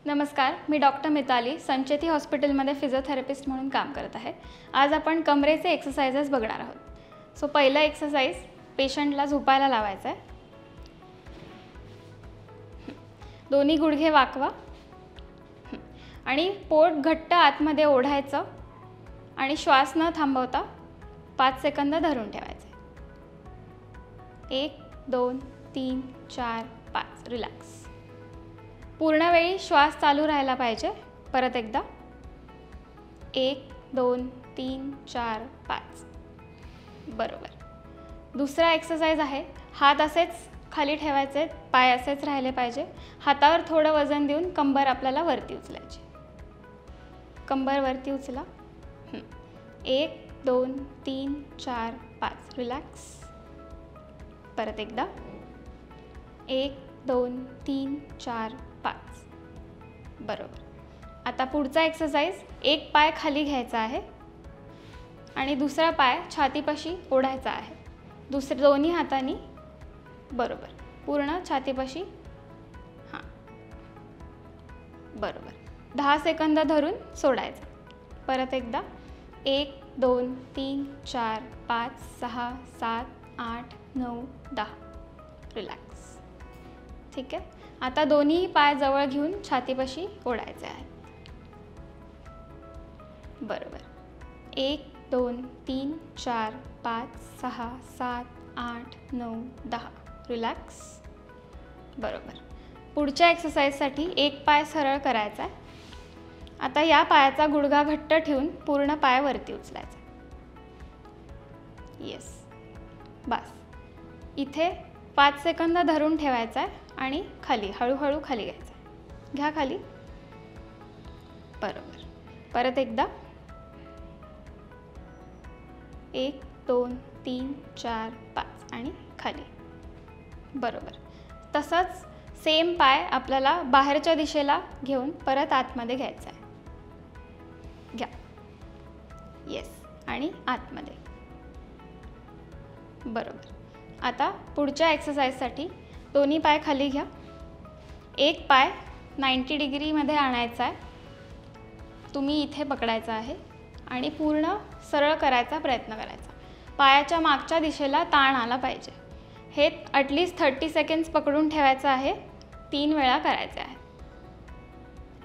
नमस्कार, मी डॉक्टर मिताली संचेती हॉस्पिटलमध्ये फिजिओथेरपिस्ट म्हणून काम करत आहे। आज आपण कमरेचे एक्सरसाइजेस बघणार आहोत। सो पहिला एक्सरसाइज पेशंटला झोपायला लावायचा आहे। दोन्ही गुडघे वाकवा आणि पोट घट्ट आतमध्ये ओढायचं आणि श्वास न थांबवता 5 सेकंद धरून ठेवायचे। 1 2 3 4 5 रिलॅक्स। पूर्ण वेळी श्वास चालू राहायला पाहिजे। परत एकदा 1 2 3 4 5 बरोबर। दुसरा एक्सरसाइज आहे, हात असेच खाली ठेवायचे, पाय असेच राहिले पाहिजे। हातावर थोडं वजन देऊन कंबर आपल्याला वरती उचलायची। कंबर वरती उचला। 1 2 3 4 5 रिलॅक्स। परत एकदा 1 2 3 4 5 बरोबर। आता पुढचा एक्सरसाइज, एक पाय खाली घ्यायचा आहे आणि दुसरा पाय छातीपाशी ओढायचा आहे। दोन्ही हातांनी बरोबर पूर्ण छातीपाशी। हां बरोबर। 10 सेकंद धरून सोडायचं। परत एकदा 1 2 3 4 5 6 7 8 9 10 रिलॅक्स। ठीक आहे। आता दोन्ही पाय जवळ घेऊन छातीपाशी ओढायचे आहेत। बरोबर। 1 2 3 4 5 6 7 8 9 10 रिलॅक्स। बरोबर। पुढच्या एक्सरसाइजसाठी एक पाय सरळ करायचा आहे। आता या पायाचा गुडघा घट्ट ठेवून पूर्ण पाय वरती उचलायचा। येस बस। इथे 5 सेकंद धरून ठेवायचा आहे आणि खाली हळूहळू खाली घ्यायचं आहे। घ्या खाली। बरोबर। परत एकदा 1 2 3 4 5 आणि खाली। बरोबर। तसंच सेम पाय आपल्याला बाहेरच्या दिशेला घेऊन परत आतमध्ये घ्यायचा आहे। घ्या। येस आणि आतमध्ये। बरोबर। आता पुढच्या एक्सरसाइजसाठी दोन्ही पाय खाली घ्या। एक पाय 90 डिग्रीमध्ये आणायचा आहे, तुम्ही इथे पकडायचा आहे आणि पूर्ण सरळ करायचा प्रयत्न करायचा। पायाच्या मागच्या दिशेला ताण आला पाहिजे। हे ॲटलिस्ट 30 सेकंड्स पकडून ठेवायचं आहे। 3 वेळा करायचे आहे।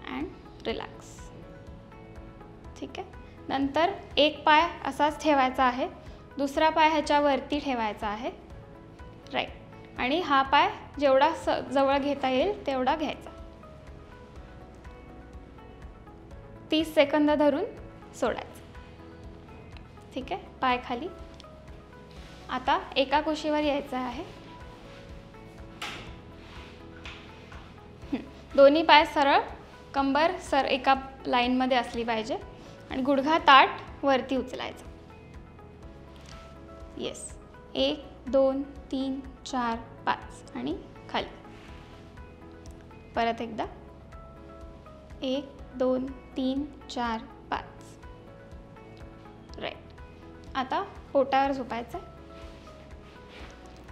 And relax. ठीक आहे। नंतर एक पाय असाच ठेवायचा आहे, दुसरा पाय ह्याच्यावरती ठेवायचा आहे। राईट। आणि हा पाय जेवढा जवळ घेता येईल तेवढा घ्यायचा। 30 सेकंद धरून सोडायचं। ठीक आहे। पाय खाली। आता एका कुशीवर यायचं आहे। दोन्ही पाय सरळ, कंबर एका लाईनमध्ये असली पाहिजे आणि गुडघा ताठ वरती उचलायचा। येस। 1 2 3 4 5 आणि खाली। परत एकदा 1 2 3 4 5 राईट। आता पोटावर झोपायचं।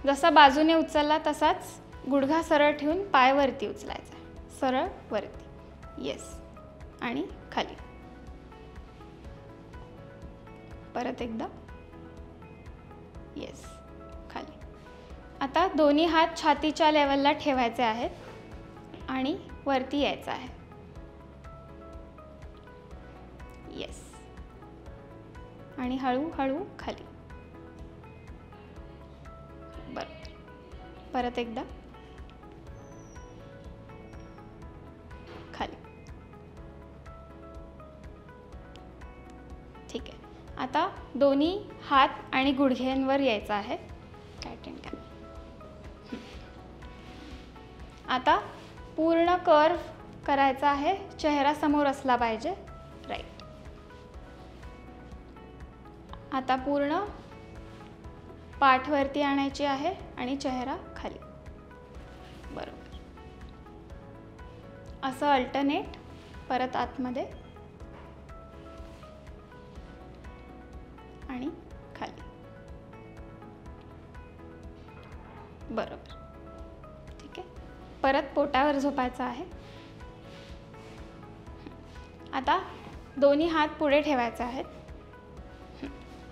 जसा बाजूने उचलला तसाच गुडघा सरळ ठेवून पाय वरती उचलायचा। सरळ वरती। येस आणि खाली। परत एकदा येस खाली। आता दोन्ही हात छातीच्या लेवलला ठेवायचे आहेत आणि वरती यायचं आहे। येस आणि हळूहळू खाली। बरोबर। परत एकदा खाली। ठीक आहे। आता दोन्ही हात आणि गुडघ्यांवर यायचं आहे। आता पूर्ण कर्व करायचा आहे, चेहरा समोर असला पाहिजे। राईट। आता पूर्ण पाठ वरती आणायची आहे आणि चेहरा खाली। बरोबर। असं अल्टरनेट परत आतमध्ये आणि खाली। बरोबर। ठीक आहे। परत पोटावर झोपायचं आहे। आता दोन्ही हात पुढे ठेवायचे आहेत.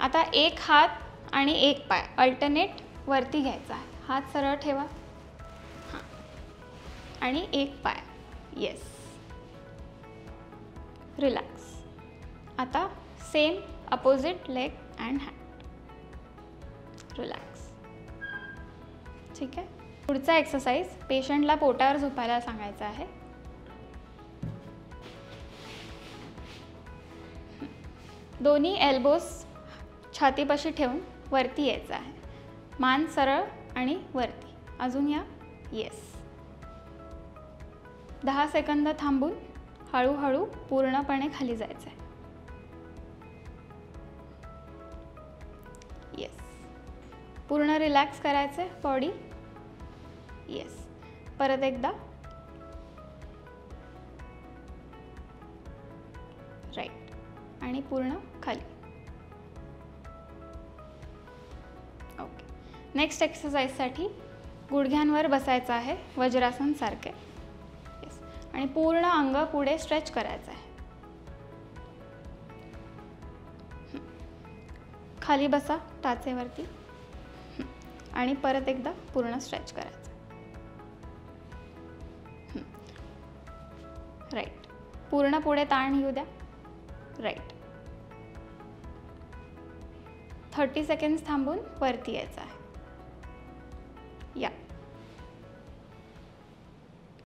आता एक हात आणि एक पाय अल्टरनेट वरती घ्यायचा आहे. हात सरळ ठेवा. हां, आणि एक पाय. येस. रिलॅक्स. आता same opposite leg and hand. Relax. ठीक आहे. पुढचा एक्सरसाइज पेशंटला पोटावर झोपायला सांगायचा आहे. दोन्ही एल्बोज छातीपाशी ठेवून वरती यायचं आहे. मान सरळ आणि वरती. अजून या. येस. 10 सेकंद थांबून हळूहळू पूर्णपणे खाली जायचं आहे. येस. पूर्ण रिलॅक्स करायचं आहे बॉडी. येस. परत एकदा. राईट. आणि पूर्ण खाली. ओके. नेक्स्ट एक्सरसाइजसाठी गुडघ्यांवर बसायचं आहे वज्रासन सारखे. येस. आणि पूर्ण अंग पुढे स्ट्रेच करायचं आहे. खाली बसा टाचेवरती. आणि परत एकदा पूर्ण स्ट्रेच करायचं. राईट. पूर्ण पुढे ताण येऊ द्या. राईट. 30 सेकंड्स थांबून वरती यायचं आहे.